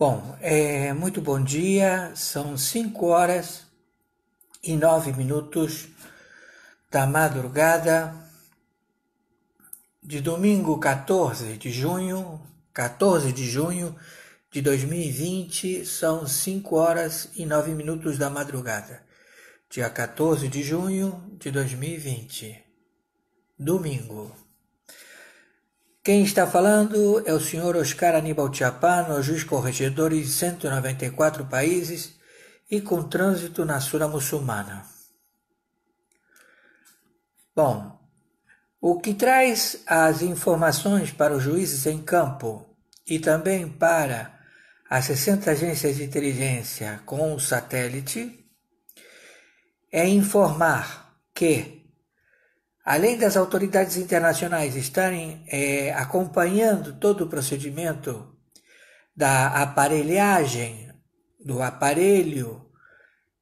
Bom, muito bom dia, são 5h09 da madrugada de domingo 14 de junho de 2020, são 5h09 da madrugada, dia 14 de junho de 2020, domingo. Quem está falando é o senhor Oscar Aníbal Chiapano, juiz corregedor de 194 países e com trânsito na Sura Muçulmana. Bom, o que traz as informações para os juízes em campo e também para as 60 agências de inteligência com o satélite é informar que, além das autoridades internacionais estarem acompanhando todo o procedimento da aparelhagem do aparelho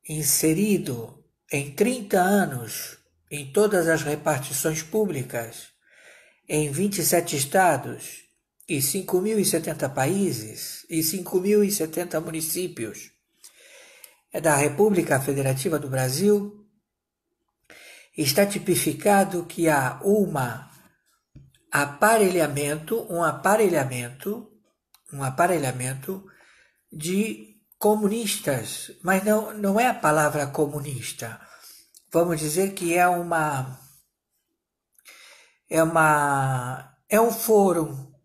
inserido em 30 anos em todas as repartições públicas, em 27 estados e 5.070 países e 5.070 municípios da República Federativa do Brasil, está tipificado que há um aparelhamento de comunistas, mas não é a palavra comunista. Vamos dizer que é um foro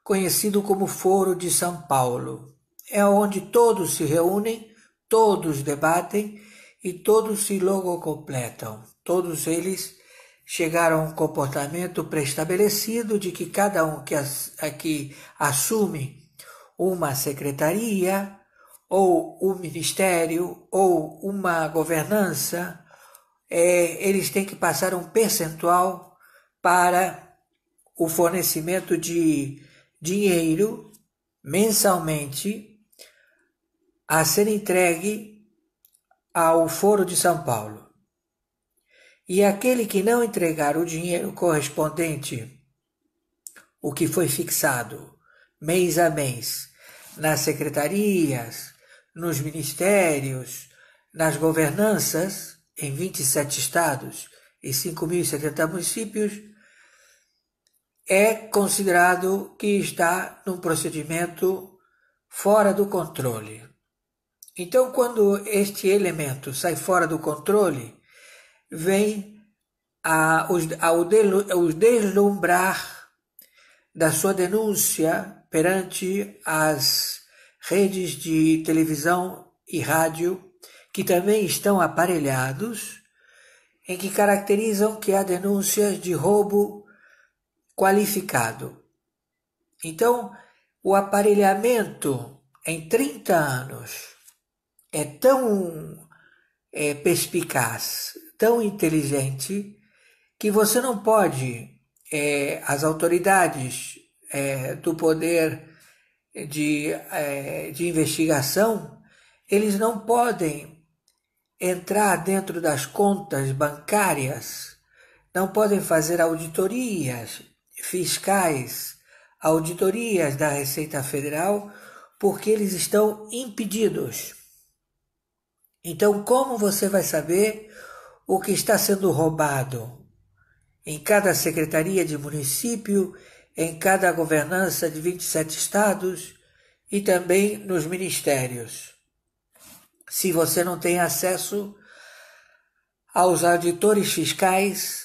conhecido como Foro de São Paulo. É onde todos se reúnem, todos debatem e todos se logocompletam. Todos eles chegaram a um comportamento pré-estabelecido de que cada um que assume uma secretaria, ou um ministério, ou uma governança, eles têm que passar um percentual para o fornecimento de dinheiro mensalmente a ser entregue ao Foro de São Paulo. E aquele que não entregar o dinheiro correspondente, o que foi fixado mês a mês nas secretarias, nos ministérios, nas governanças, em 27 estados e 5.070 municípios, é considerado que está num procedimento fora do controle. Então, quando este elemento sai fora do controle, vem o deslumbrar da sua denúncia perante as redes de televisão e rádio, que também estão aparelhados, em que caracterizam que há denúncias de roubo qualificado. Então, o aparelhamento em 30 anos é tão perspicaz, tão inteligente, que você não pode, as autoridades do poder de investigação, eles não podem entrar dentro das contas bancárias, não podem fazer auditorias fiscais, auditorias da Receita Federal, porque eles estão impedidos. Então, como você vai saber o que está sendo roubado em cada secretaria de município, em cada governança de 27 estados e também nos ministérios, se você não tem acesso aos auditores fiscais,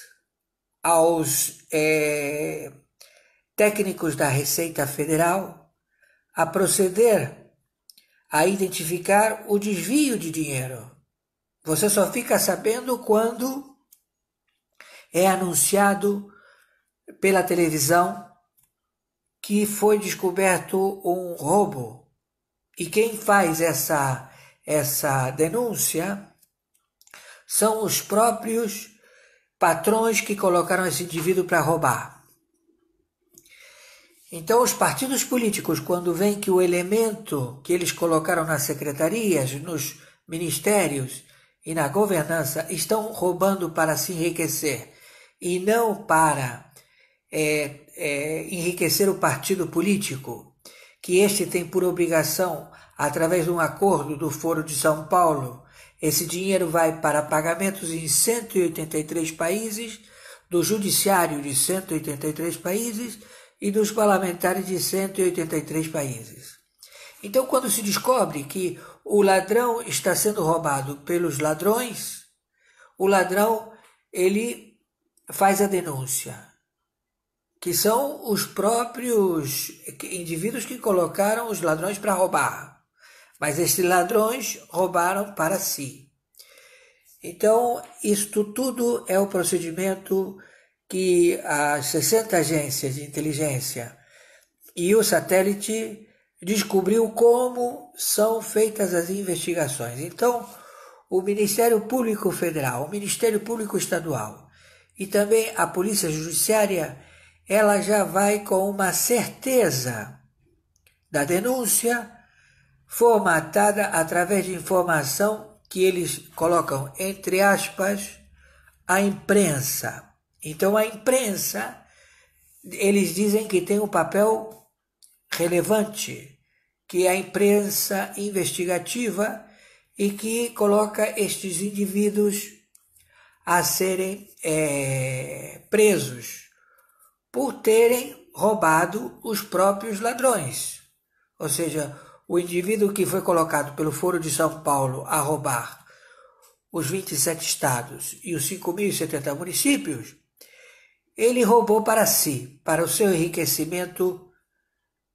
aos técnicos da Receita Federal, a proceder a identificar o desvio de dinheiro. Você só fica sabendo quando é anunciado pela televisão que foi descoberto um roubo. E quem faz essa denúncia são os próprios patrões que colocaram esse indivíduo para roubar. Então, os partidos políticos, quando veem que o elemento que eles colocaram nas secretarias, nos ministérios e na governança estão roubando para se enriquecer e não para enriquecer o partido político, que este tem por obrigação, através de um acordo do Foro de São Paulo, esse dinheiro vai para pagamentos em 183 países, do judiciário de 183 países e dos parlamentares de 183 países. Então, quando se descobre que o ladrão está sendo roubado pelos ladrões, o ladrão, ele faz a denúncia, que são os próprios indivíduos que colocaram os ladrões para roubar. Mas esses ladrões roubaram para si. Então, isto tudo é o procedimento que as 60 agências de inteligência e o satélite descobriu como são feitas as investigações. Então, o Ministério Público Federal, o Ministério Público Estadual e também a Polícia Judiciária, ela já vai com uma certeza da denúncia formatada através de informação que eles colocam, entre aspas, a imprensa. Então, a imprensa, eles dizem que tem um papel relevante, que é a imprensa investigativa e que coloca estes indivíduos a serem presos por terem roubado os próprios ladrões. Ou seja, o indivíduo que foi colocado pelo Foro de São Paulo a roubar os 27 estados e os 5.070 municípios, ele roubou para si, para o seu enriquecimento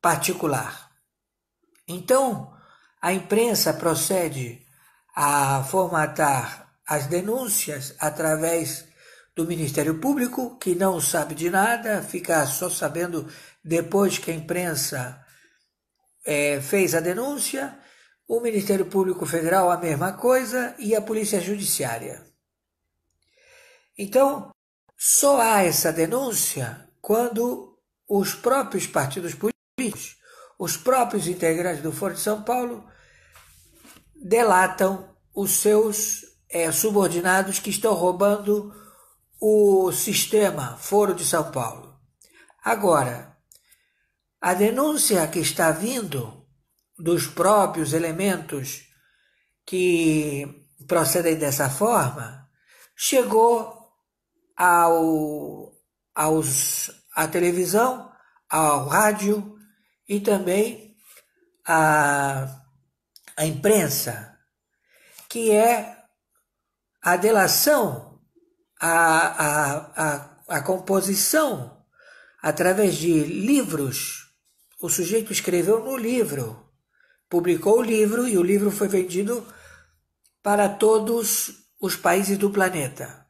particular. Então, a imprensa procede a formatar as denúncias através do Ministério Público, que não sabe de nada, fica só sabendo depois que a imprensa fez a denúncia, o Ministério Público Federal a mesma coisa e a Polícia Judiciária. Então, só há essa denúncia quando os próprios partidos políticos, os próprios integrantes do Foro de São Paulo, delatam os seus subordinados que estão roubando o sistema Foro de São Paulo. Agora, a denúncia que está vindo dos próprios elementos que procedem dessa forma chegou à televisão, ao rádio e também à imprensa, que é a delação, a composição através de livros. O sujeito escreveu no livro, publicou o livro e o livro foi vendido para todos os países do planeta.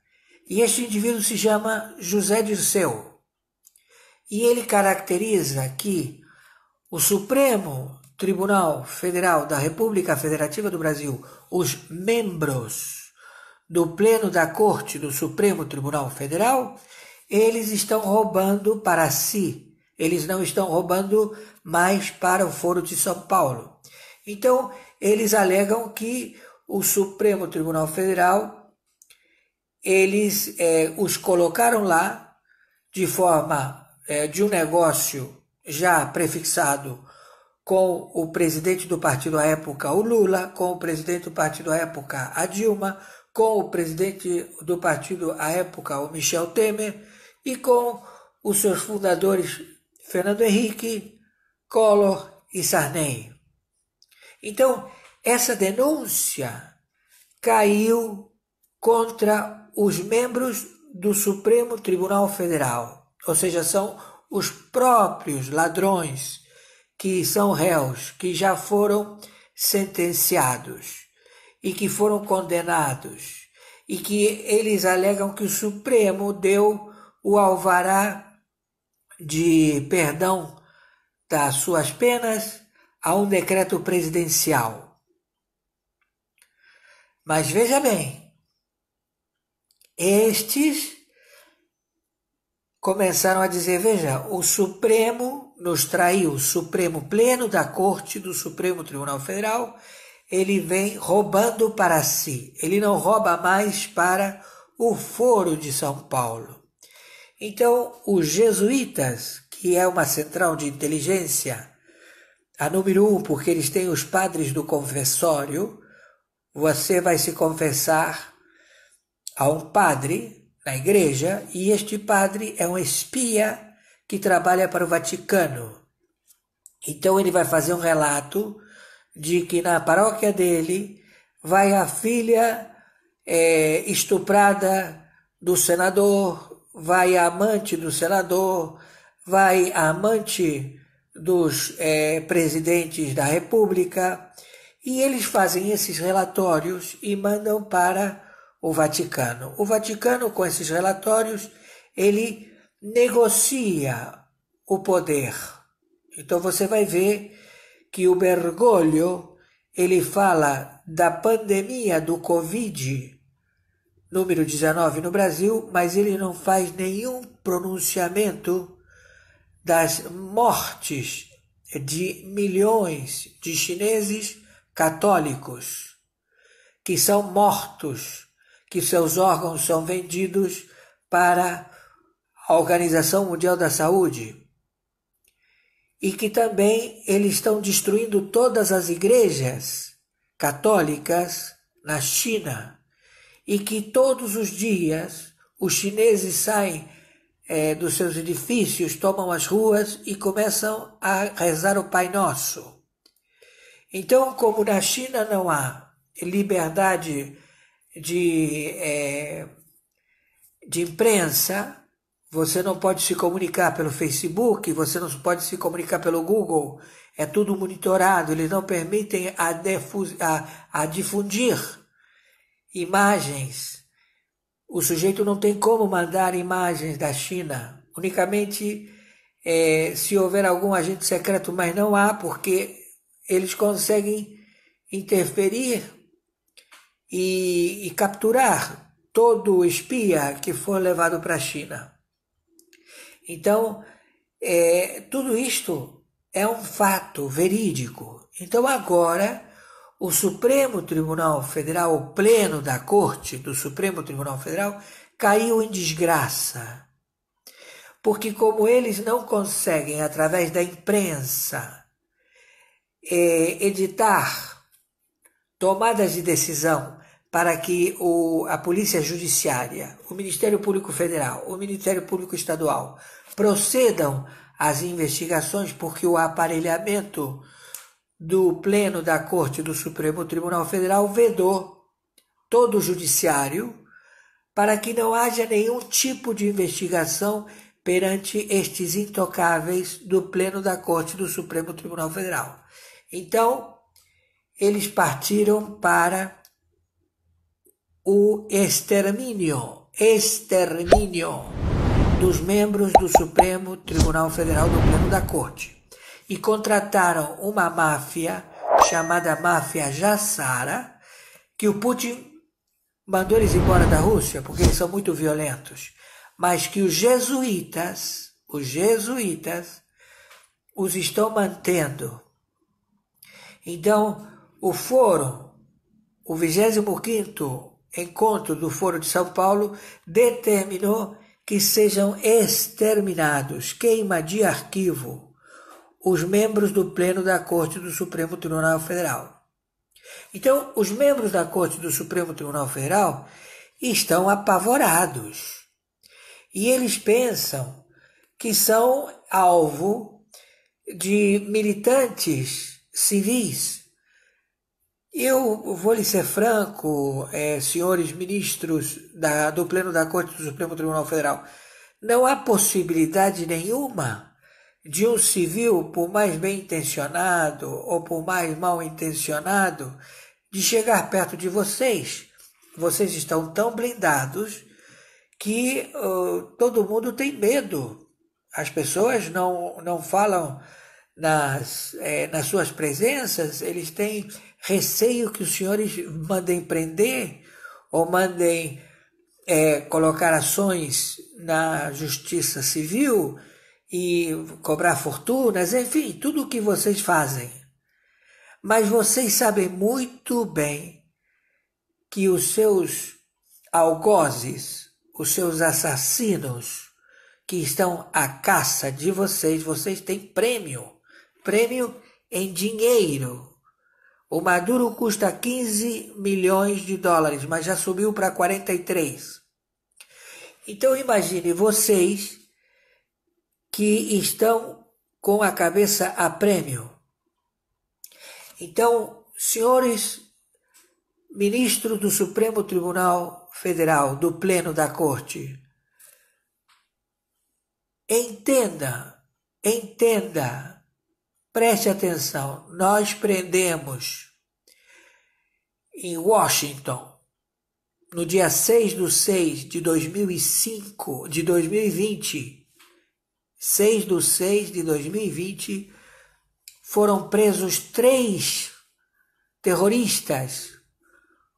E este indivíduo se chama José Dirceu. E ele caracteriza que o Supremo Tribunal Federal da República Federativa do Brasil, os membros do Pleno da Corte do Supremo Tribunal Federal, eles estão roubando para si. Eles não estão roubando mais para o Foro de São Paulo. Então, eles alegam que o Supremo Tribunal Federal, eles os colocaram lá de forma de um negócio já prefixado com o presidente do partido à época, o Lula, com o presidente do partido à época, a Dilma, com o presidente do partido à época, o Michel Temer, e com os seus fundadores, Fernando Henrique, Collor e Sarney. Então, essa denúncia caiu contra os membros do Supremo Tribunal Federal, ou seja, são os próprios ladrões que são réus, que já foram sentenciados e que foram condenados, e que eles alegam que o Supremo deu o alvará de perdão das suas penas a um decreto presidencial. Mas veja bem, estes começaram a dizer, veja, o Supremo nos traiu, o Supremo Pleno da Corte do Supremo Tribunal Federal, ele vem roubando para si, ele não rouba mais para o Foro de São Paulo. Então, os jesuítas, que é uma central de inteligência A número 1, porque eles têm os padres do confessório. Você vai se confessar a um padre na igreja e este padre é um espia que trabalha para o Vaticano. Então ele vai fazer um relato de que na paróquia dele vai a filha estuprada do senador, vai a amante do senador, vai a amante dos presidentes da República, e eles fazem esses relatórios e mandam para o Vaticano. O Vaticano, com esses relatórios, ele negocia o poder. Então você vai ver que o Bergoglio, ele fala da pandemia do Covid, número 19 no Brasil, mas ele não faz nenhum pronunciamento das mortes de milhões de chineses católicos que são mortos, que seus órgãos são vendidos para a Organização Mundial da Saúde, e que também eles estão destruindo todas as igrejas católicas na China, e que todos os dias os chineses saem dos seus edifícios, tomam as ruas e começam a rezar o Pai Nosso. Então, como na China não há liberdade de imprensa, você não pode se comunicar pelo Facebook, você não pode se comunicar pelo Google, é tudo monitorado, eles não permitem a difundir imagens. O sujeito não tem como mandar imagens da China, unicamente se houver algum agente secreto, mas não há, porque eles conseguem interferir e capturar todo o espia que for levado para a China. Então, tudo isto é um fato verídico. Então agora, o Supremo Tribunal Federal, o pleno da Corte do Supremo Tribunal Federal, caiu em desgraça. Porque como eles não conseguem, através da imprensa, editar tomadas de decisão para que a Polícia Judiciária, o Ministério Público Federal, o Ministério Público Estadual procedam às investigações, porque o aparelhamento do Pleno da Corte do Supremo Tribunal Federal vedou todo o Judiciário para que não haja nenhum tipo de investigação perante estes intocáveis do Pleno da Corte do Supremo Tribunal Federal. Então, eles partiram para o extermínio dos membros do Supremo Tribunal Federal do Pleno da Corte. E contrataram uma máfia chamada máfia Jassara, que o Putin mandou eles embora da Rússia, porque eles são muito violentos, mas que os jesuítas os estão mantendo. Então, o 25º encontro do Foro de São Paulo determinou que sejam exterminados, queima de arquivo, os membros do Pleno da Corte do Supremo Tribunal Federal. Então, os membros da Corte do Supremo Tribunal Federal estão apavorados. E eles pensam que são alvo de militantes civis. Eu vou lhe ser franco, senhores ministros do Pleno da Corte do Supremo Tribunal Federal, não há possibilidade nenhuma de um civil, por mais bem intencionado ou por mais mal intencionado, de chegar perto de vocês. Vocês estão tão blindados que todo mundo tem medo. As pessoas não falam nas suas presenças, eles têm receio que os senhores mandem prender ou mandem colocar ações na justiça civil e cobrar fortunas, enfim, tudo o que vocês fazem. Mas vocês sabem muito bem que os seus algozes, os seus assassinos que estão à caça de vocês têm prêmio em dinheiro. O Maduro custa 15 milhões de dólares, mas já subiu para 43. Então imagine vocês que estão com a cabeça a prêmio. Então, senhores ministros do Supremo Tribunal Federal, do Pleno da Corte, entenda, preste atenção, nós prendemos em Washington, no dia 6/6 de 2020, 6/6 de 2020, foram presos 3 terroristas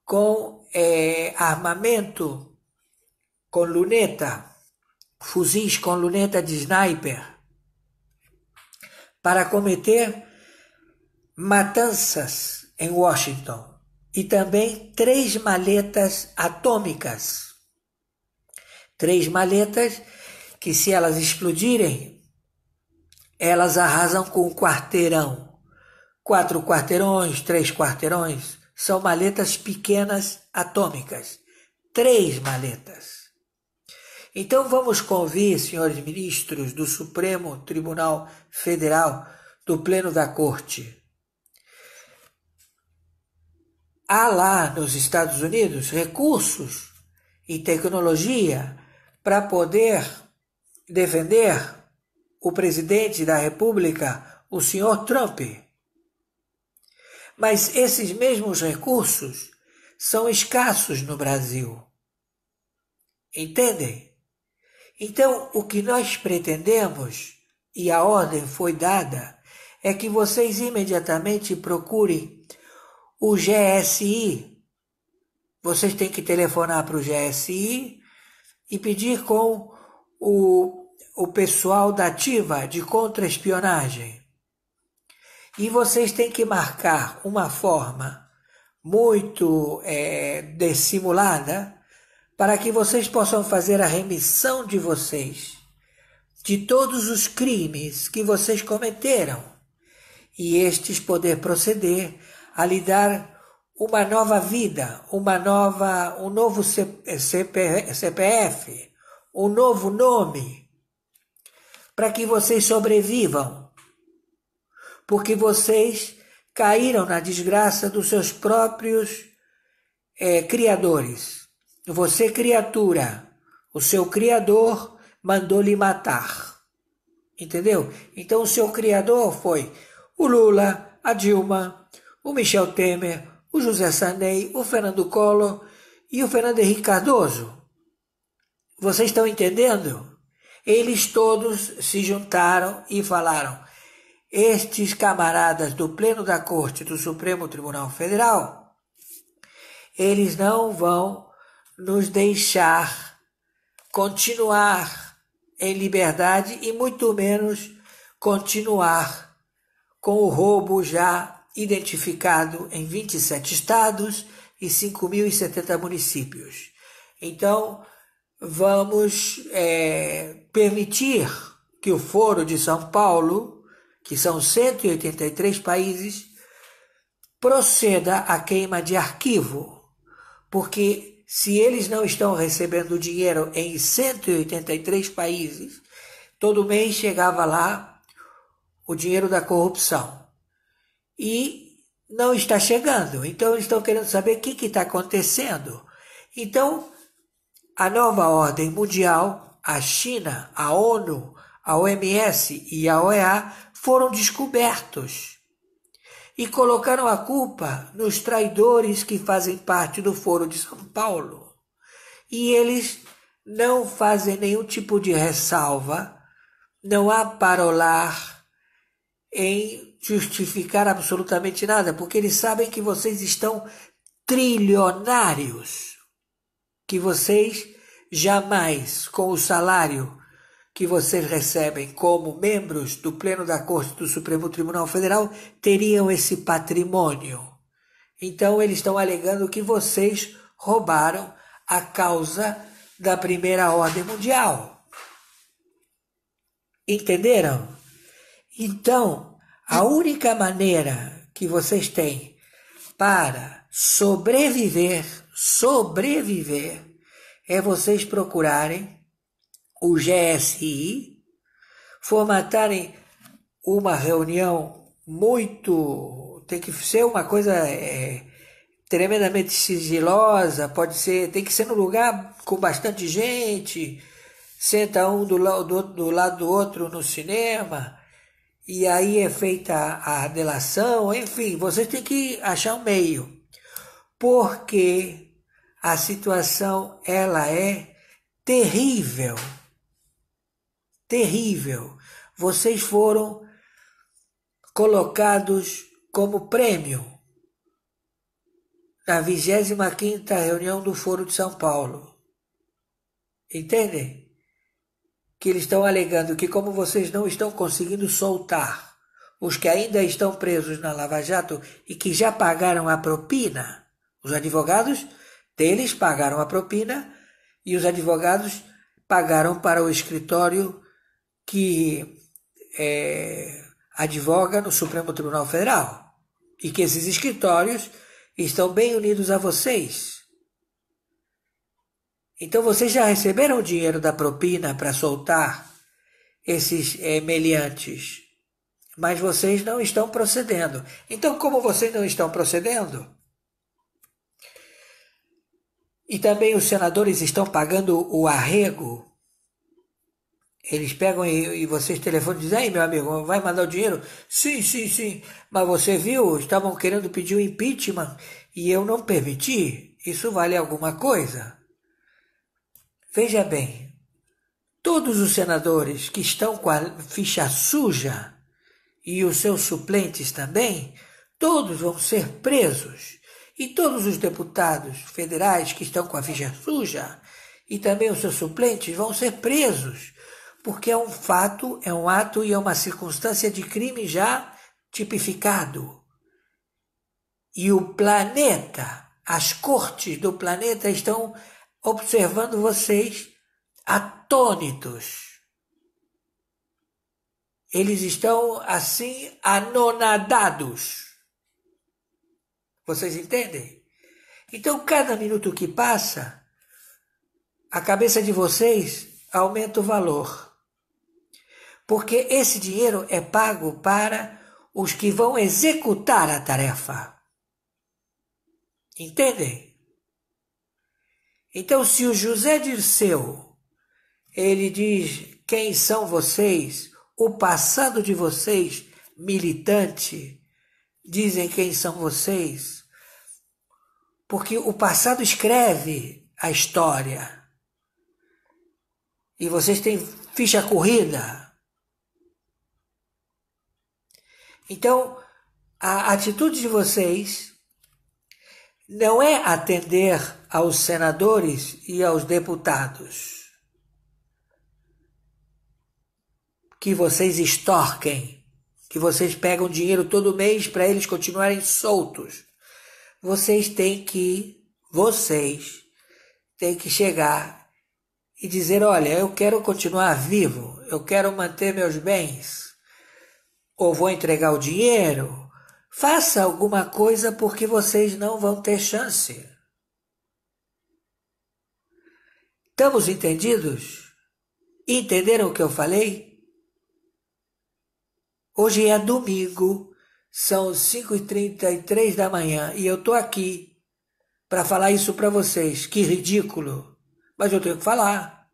com armamento, com luneta, fuzis com luneta de sniper, para cometer matanças em Washington. E também 3 maletas atômicas. 3 maletas que, se elas explodirem, elas arrasam com um quarteirão. 4 quarteirões, 3 quarteirões, são maletas pequenas atômicas. 3 maletas. Então vamos convir, senhores ministros do Supremo Tribunal Federal, do Pleno da Corte. Há lá nos Estados Unidos recursos e tecnologia para poder defender o presidente da República, o senhor Trump. Mas esses mesmos recursos são escassos no Brasil. Entendem? Então, o que nós pretendemos, e a ordem foi dada, é que vocês imediatamente procurem o GSI. Vocês têm que telefonar para o GSI e pedir com o pessoal da ativa de contra-espionagem. E vocês têm que marcar uma forma muito dissimulada para que vocês possam fazer a remissão de vocês de todos os crimes que vocês cometeram e estes poder proceder a lhe dar uma nova vida, um novo CPF, um novo nome, para que vocês sobrevivam, porque vocês caíram na desgraça dos seus próprios criadores. Você, criatura, o seu criador mandou lhe matar. Entendeu? Então o seu criador foi o Lula, a Dilma, o Michel Temer, o José Sarney, o Fernando Collor e o Fernando Henrique Cardoso. Vocês estão entendendo? Eles todos se juntaram e falaram: estes camaradas do Pleno da Corte do Supremo Tribunal Federal, eles não vão nos deixar continuar em liberdade e muito menos continuar com o roubo já identificado em 27 estados e 5.070 municípios. Então, vamos permitir que o Foro de São Paulo, que são 183 países, proceda à queima de arquivo, porque se eles não estão recebendo dinheiro em 183 países, todo mês chegava lá o dinheiro da corrupção. E não está chegando. Então eles estão querendo saber o que está acontecendo. Então, a nova ordem mundial, a China, a ONU, a OMS e a OEA foram descobertos e colocaram a culpa nos traidores que fazem parte do Foro de São Paulo. E eles não fazem nenhum tipo de ressalva, não há parolar em justificar absolutamente nada, porque eles sabem que vocês estão trilionários, que vocês jamais, com o salário que vocês recebem como membros do Pleno da Corte do Supremo Tribunal Federal, teriam esse patrimônio. Então eles estão alegando que vocês roubaram a causa da Primeira Ordem Mundial. Entenderam? Então, A única maneira que vocês têm para sobreviver, é vocês procurarem o GSI, formatarem uma reunião tem que ser uma coisa tremendamente sigilosa, tem que ser num lugar com bastante gente, senta um do lado do outro no cinema, e aí é feita a delação, enfim, vocês têm que achar um meio, porque a situação ela é terrível, terrível. Vocês foram colocados como prêmio na 25ª reunião do Foro de São Paulo. Entendem? Que eles estão alegando que como vocês não estão conseguindo soltar os que ainda estão presos na Lava Jato e que já pagaram a propina, os advogados deles pagaram a propina e os advogados pagaram para o escritório que advoga no Supremo Tribunal Federal, e que esses escritórios estão bem unidos a vocês. Então vocês já receberam o dinheiro da propina para soltar esses meliantes, mas vocês não estão procedendo. Então, como vocês não estão procedendo, e também os senadores estão pagando o arrego, eles pegam e vocês telefonam e dizem: "Ei, meu amigo, vai mandar o dinheiro?" Sim. Mas você viu, estavam querendo pedir o impeachment e eu não permiti. Isso vale alguma coisa? Veja bem, todos os senadores que estão com a ficha suja e os seus suplentes também, todos vão ser presos. E todos os deputados federais que estão com a ficha suja e também os seus suplentes vão ser presos, porque é um fato, é um ato e é uma circunstância de crime já tipificado. E o planeta, as cortes do planeta estão observando vocês atônitos. Eles estão assim anonadados. Vocês entendem? Então, cada minuto que passa, a cabeça de vocês aumenta o valor. Porque esse dinheiro é pago para os que vão executar a tarefa. Entendem? Então, se o José Dirceu, ele diz quem são vocês, o passado de vocês, militante, dizem quem são vocês, porque o passado escreve a história. E vocês têm ficha corrida. Então, a atitude de vocês não é atender aos senadores e aos deputados que vocês extorquem, que vocês pegam dinheiro todo mês para eles continuarem soltos. Vocês têm que chegar e dizer: olha, eu quero continuar vivo, eu quero manter meus bens, ou vou entregar o dinheiro. Faça alguma coisa, porque vocês não vão ter chance. Estamos entendidos? Entenderam o que eu falei? Hoje é domingo, são 5h33 da manhã e eu estou aqui para falar isso para vocês. Que ridículo, mas eu tenho que falar.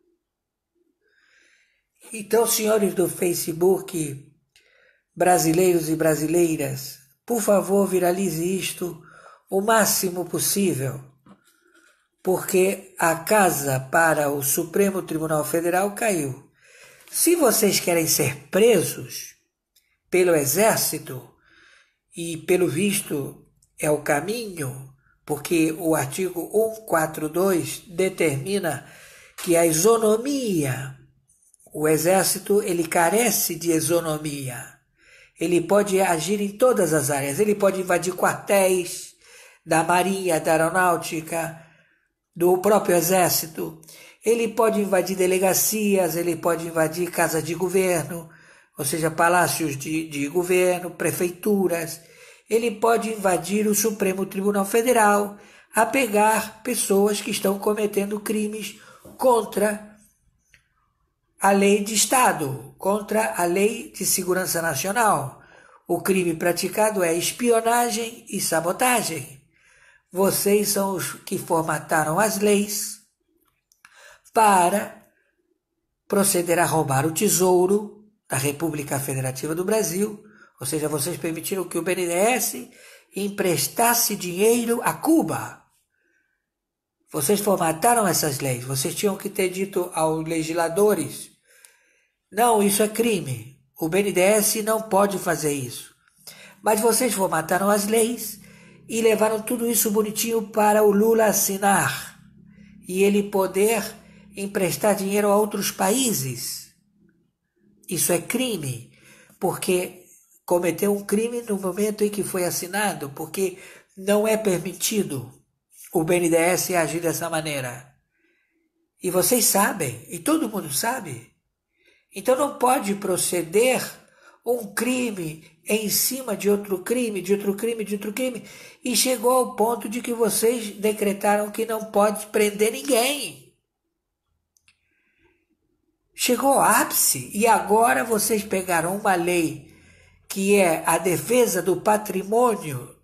Então, senhores do Facebook, brasileiros e brasileiras, por favor, viralize isto o máximo possível, porque a casa para o Supremo Tribunal Federal caiu. Se vocês querem ser presos pelo Exército, e pelo visto é o caminho, porque o artigo 142 determina que a isonomia, o Exército, ele carece de isonomia. Ele pode agir em todas as áreas. Ele pode invadir quartéis da Marinha, da Aeronáutica, do próprio Exército. Ele pode invadir delegacias, ele pode invadir casas de governo, ou seja, palácios de governo, prefeituras. Ele pode invadir o Supremo Tribunal Federal a pegar pessoas que estão cometendo crimes contra a lei de Estado, contra a lei de segurança nacional. O crime praticado é espionagem e sabotagem. Vocês são os que formataram as leis para proceder a roubar o tesouro da República Federativa do Brasil, ou seja, vocês permitiram que o BNDES emprestasse dinheiro a Cuba. Vocês formataram essas leis, vocês tinham que ter dito aos legisladores: não, isso é crime, o BNDES não pode fazer isso. Mas vocês formataram as leis e levaram tudo isso bonitinho para o Lula assinar e ele poder emprestar dinheiro a outros países. Isso é crime, porque cometeu um crime no momento em que foi assinado, porque não é permitido o BNDES agir dessa maneira. E vocês sabem, e todo mundo sabe. Então não pode proceder um crime em cima de outro crime, de outro crime, de outro crime. E chegou ao ponto de que vocês decretaram que não pode prender ninguém. Chegou ao ápice e agora vocês pegaram uma lei que é a defesa do patrimônio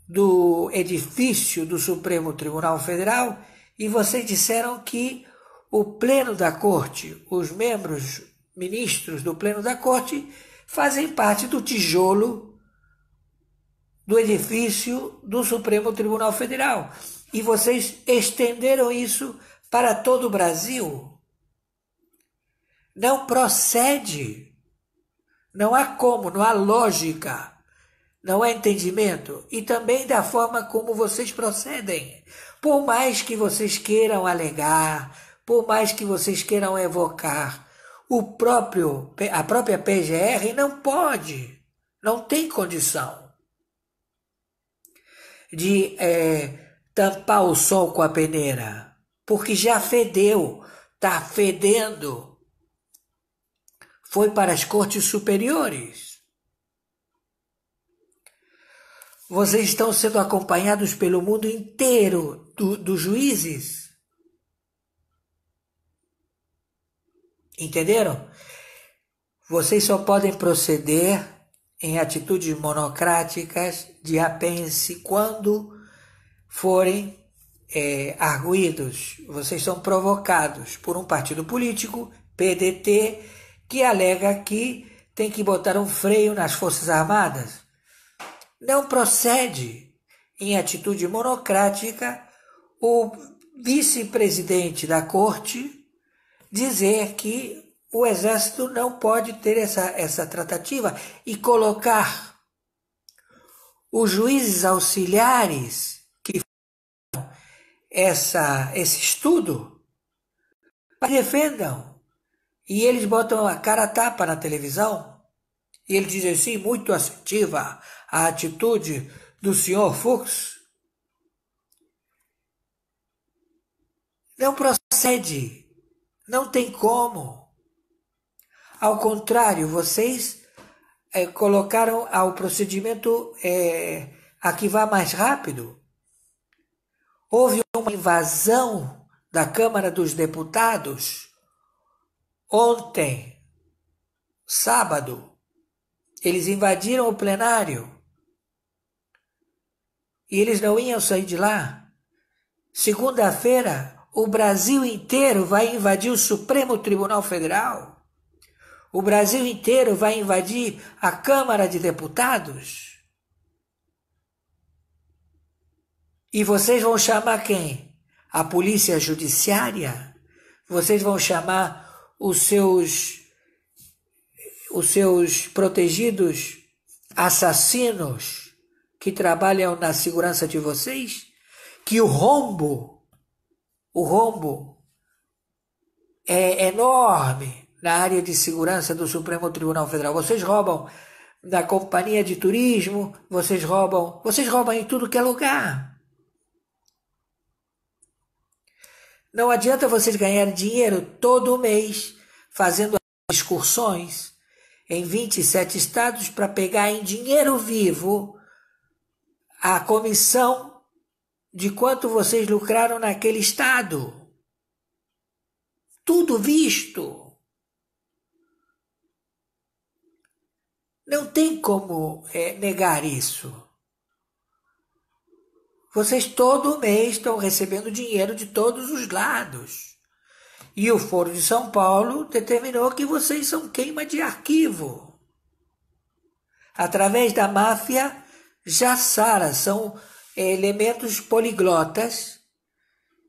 do edifício do Supremo Tribunal Federal e vocês disseram que o Pleno da Corte, os membros, ministros do Pleno da Corte, fazem parte do tijolo do edifício do Supremo Tribunal Federal. E vocês estenderam isso para todo o Brasil. Não procede. Não há como, não há lógica, não há entendimento. E também da forma como vocês procedem. Por mais que vocês queiram alegar, por mais que vocês queiram evocar, a própria PGR não pode, não tem condição de tampar o sol com a peneira, porque já fedeu, está fedendo. Foi para as cortes superiores. Vocês estão sendo acompanhados pelo mundo inteiro dos juízes. Entenderam? Vocês só podem proceder em atitudes monocráticas de apêndice quando forem arguidos. Vocês são provocados por um partido político, PDT, que alega que tem que botar um freio nas Forças Armadas. Não procede em atitude monocrática o vice-presidente da corte dizer que o Exército não pode ter essa tratativa e colocar os juízes auxiliares que fizeram esse estudo para que defendam. E eles botam a cara a tapa na televisão e eles dizem assim, muito assertiva a atitude do senhor Fux. Não procede, não tem como. Ao contrário, vocês colocaram ao procedimento a que vá mais rápido. Houve uma invasão da Câmara dos Deputados ontem, sábado. Eles invadiram o plenário e eles não iam sair de lá. Segunda-feira, o Brasil inteiro vai invadir o Supremo Tribunal Federal. O Brasil inteiro vai invadir a Câmara de Deputados. E vocês vão chamar quem? A Polícia Judiciária? Vocês vão chamar os seus protegidos assassinos que trabalham na segurança de vocês? Que o rombo é enorme na área de segurança do Supremo Tribunal Federal. Vocês roubam da companhia de turismo, vocês roubam em tudo que é lugar. Não adianta vocês ganharem dinheiro todo mês fazendo excursões em 27 estados para pegar em dinheiro vivo a comissão de quanto vocês lucraram naquele estado. Tudo visto. Não tem como negar isso. Vocês todo mês estão recebendo dinheiro de todos os lados. E o Foro de São Paulo determinou que vocês são queima de arquivo. Através da máfia Jassara, são elementos poliglotas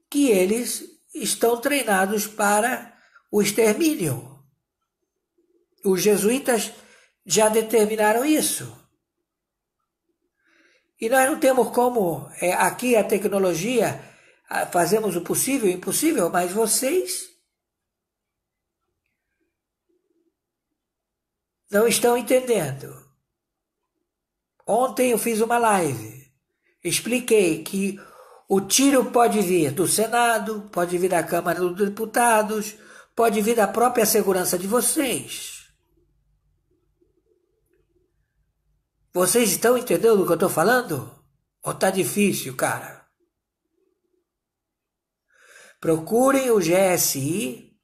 que eles estão treinados para o extermínio. Os jesuítas já determinaram isso. E nós não temos como, aqui a tecnologia, fazemos o possível e o impossível, mas vocês não estão entendendo. Ontem eu fiz uma live, expliquei que o tiro pode vir do Senado, pode vir da Câmara dos Deputados, pode vir da própria segurança de vocês. Vocês estão entendendo o que eu estou falando? Ou está difícil, cara? Procurem o GSI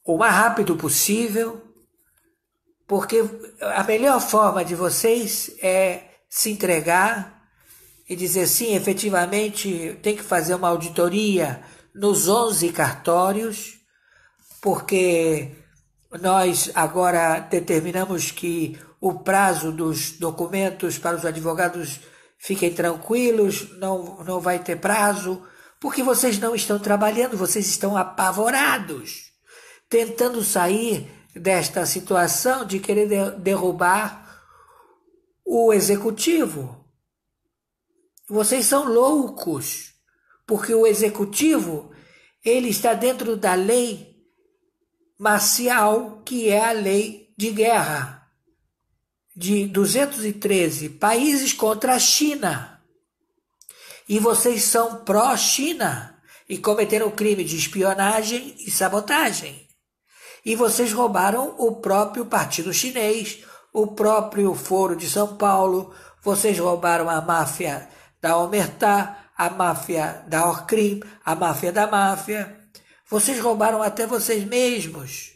o mais rápido possível, porque a melhor forma de vocês é se entregar e dizer sim, efetivamente tem que fazer uma auditoria nos 11 cartórios, porque nós agora determinamos que o prazo dos documentos para os advogados fiquem tranquilos, não vai ter prazo, porque vocês não estão trabalhando, vocês estão apavorados, tentando sair desta situação de querer derrubar o executivo. Vocês são loucos, porque o executivo, ele está dentro da lei marcial, que é a lei de guerra, de 213 países contra a China. E vocês são pró-China e cometeram crime de espionagem e sabotagem. E vocês roubaram o próprio Partido Chinês, o próprio Foro de São Paulo, vocês roubaram a máfia da Omertá, a máfia da Orcrim, a máfia da máfia. Vocês roubaram até vocês mesmos.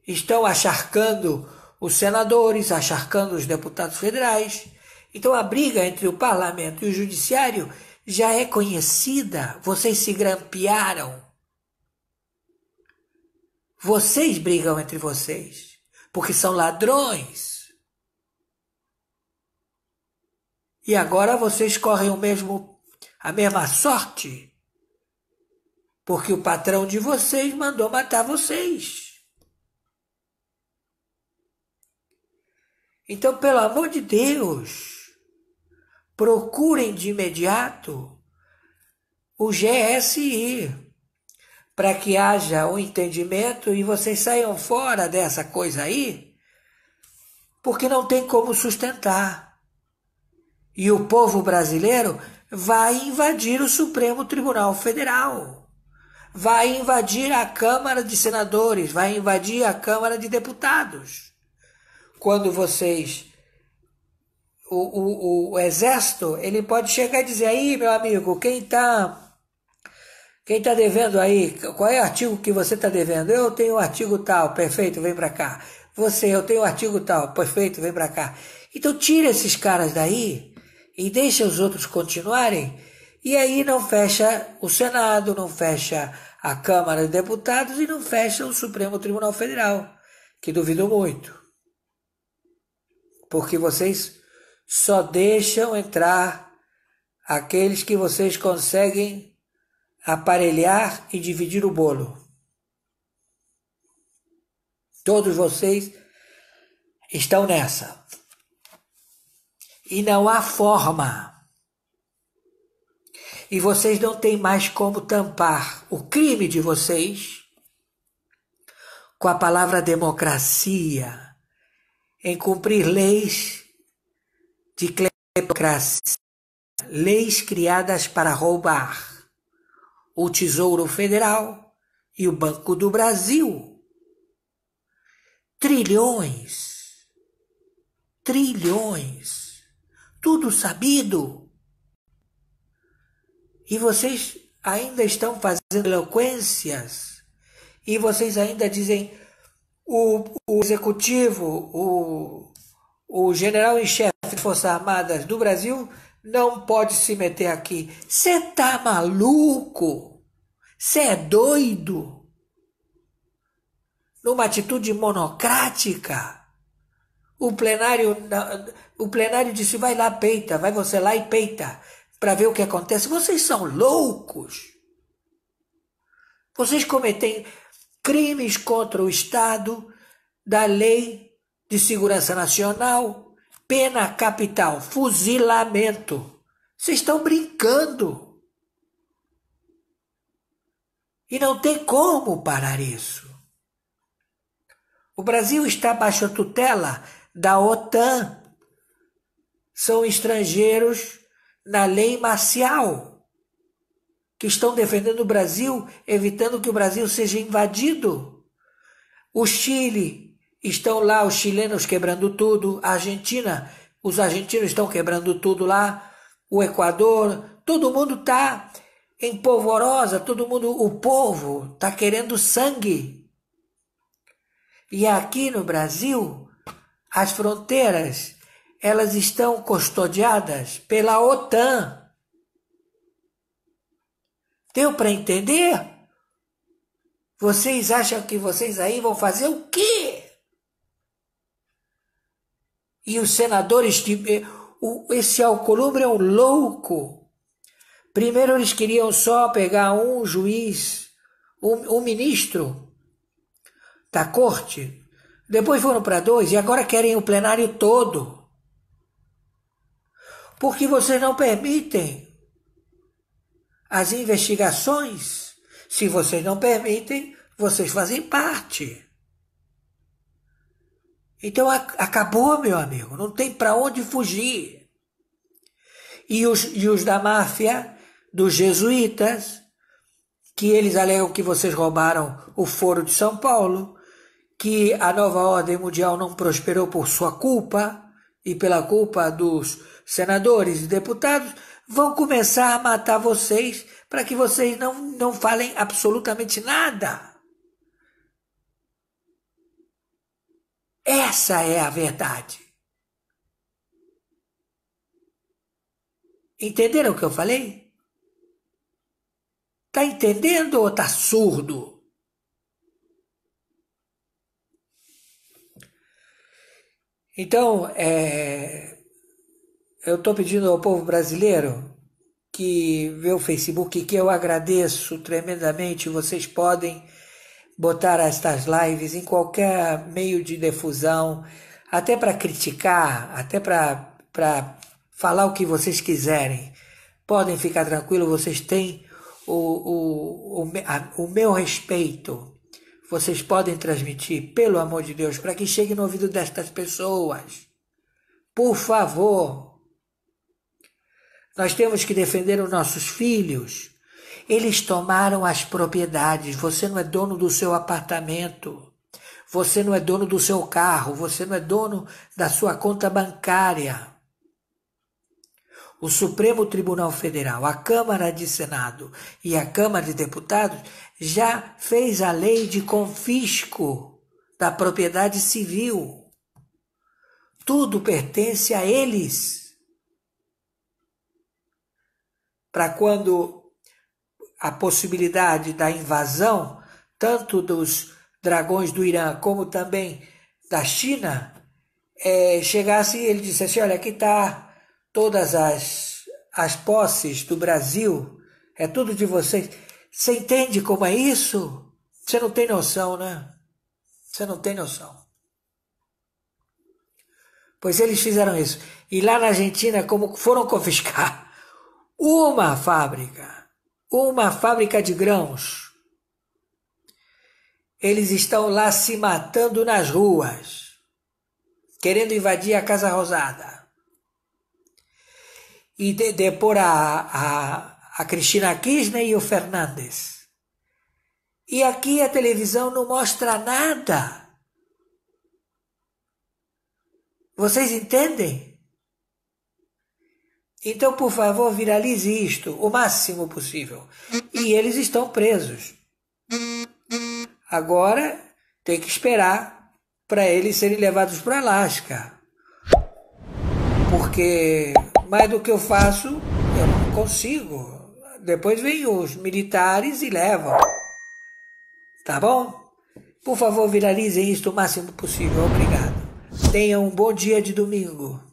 Estão acharcando os senadores, acharcando os deputados federais. Então a briga entre o parlamento e o judiciário já é conhecida. Vocês se grampearam. Vocês brigam entre vocês, porque são ladrões. E agora vocês correm a mesma sorte, porque o patrão de vocês mandou matar vocês. Então, pelo amor de Deus, procurem de imediato o GSI, para que haja um entendimento e vocês saiam fora dessa coisa aí, porque não tem como sustentar. E o povo brasileiro vai invadir o Supremo Tribunal Federal, vai invadir a Câmara de Senadores, vai invadir a Câmara de Deputados. Quando vocês, o Exército, ele pode chegar e dizer, aí, meu amigo, quem está devendo aí? Qual é o artigo que você está devendo? Eu tenho o artigo tal, perfeito, vem para cá. Eu tenho o artigo tal, perfeito, vem para cá. Então tira esses caras daí e deixa os outros continuarem, e aí não fecha o Senado, não fecha a Câmara de Deputados e não fecha o Supremo Tribunal Federal, que duvido muito. Porque vocês só deixam entrar aqueles que vocês conseguem aparelhar e dividir o bolo. Todos vocês estão nessa. E não há forma. E vocês não têm mais como tampar o crime de vocês com a palavra democracia, em cumprir leis de cleptocracia, leis criadas para roubar o Tesouro Federal e o Banco do Brasil. trilhões, trilhões, tudo sabido. E vocês ainda estão fazendo eloquências, e vocês ainda dizem, o executivo, o general em chefe das Forças Armadas do Brasil não pode se meter aqui. Você tá maluco? Você é doido? Numa atitude monocrática, o plenário disse, vai lá, peita, vai você lá e peita, para ver o que acontece. Vocês são loucos. Vocês cometem crimes contra o Estado, da Lei de Segurança Nacional, pena capital, fuzilamento. Vocês estão brincando. E não tem como parar isso. O Brasil está baixo a tutela da OTAN. São estrangeiros na lei marcial, que estão defendendo o Brasil, evitando que o Brasil seja invadido. O Chile, estão lá os chilenos quebrando tudo. A Argentina, os argentinos estão quebrando tudo lá. O Equador, todo mundo está em polvorosa, o povo está querendo sangue. E aqui no Brasil, as fronteiras, elas estão custodiadas pela OTAN. Deu para entender? Vocês acham que vocês aí vão fazer o quê? E os senadores, esse Alcolumbre é um louco. Primeiro eles queriam só pegar um juiz, um ministro da corte. Depois foram para 2 e agora querem o plenário todo. Porque vocês não permitem as investigações. Se vocês não permitem, vocês fazem parte. Então acabou, meu amigo, não tem para onde fugir. E os da máfia, dos jesuítas, que eles alegam que vocês roubaram o Foro de São Paulo, que a nova ordem mundial não prosperou por sua culpa e pela culpa dos senadores e deputados, vão começar a matar vocês para que vocês não falem absolutamente nada. Essa é a verdade. Entenderam o que eu falei? Tá entendendo ou tá surdo? Então, eu estou pedindo ao povo brasileiro que vê o Facebook, que eu agradeço tremendamente. Vocês podem botar estas lives em qualquer meio de difusão, até para criticar, até para falar o que vocês quiserem. Podem ficar tranquilos, vocês têm o meu respeito. Vocês podem transmitir, pelo amor de Deus, para que chegue no ouvido destas pessoas. Por favor. Nós temos que defender os nossos filhos. Eles tomaram as propriedades. Você não é dono do seu apartamento. Você não é dono do seu carro. Você não é dono da sua conta bancária. O Supremo Tribunal Federal, a Câmara de Senado e a Câmara de Deputados já fez a lei de confisco da propriedade civil. Tudo pertence a eles. Para quando a possibilidade da invasão, tanto dos dragões do Irã como também da China, chegasse e ele dissesse, olha, aqui está todas as posses do Brasil, é tudo de vocês. Você entende como é isso? Você não tem noção, né? Você não tem noção. Pois eles fizeram isso. E lá na Argentina, como foram confiscar uma fábrica de grãos, eles estão lá se matando nas ruas, querendo invadir a Casa Rosada. E depor a Cristina Kirchner e o Fernandes. E aqui a televisão não mostra nada. Vocês entendem? Então, por favor, viralize isto o máximo possível. E eles estão presos. Agora tem que esperar para eles serem levados para Alasca. Porque mais do que eu faço, eu não consigo. Depois vêm os militares e levam. Tá bom? Por favor, viralizem isto o máximo possível. Obrigado. Tenham um bom dia de domingo.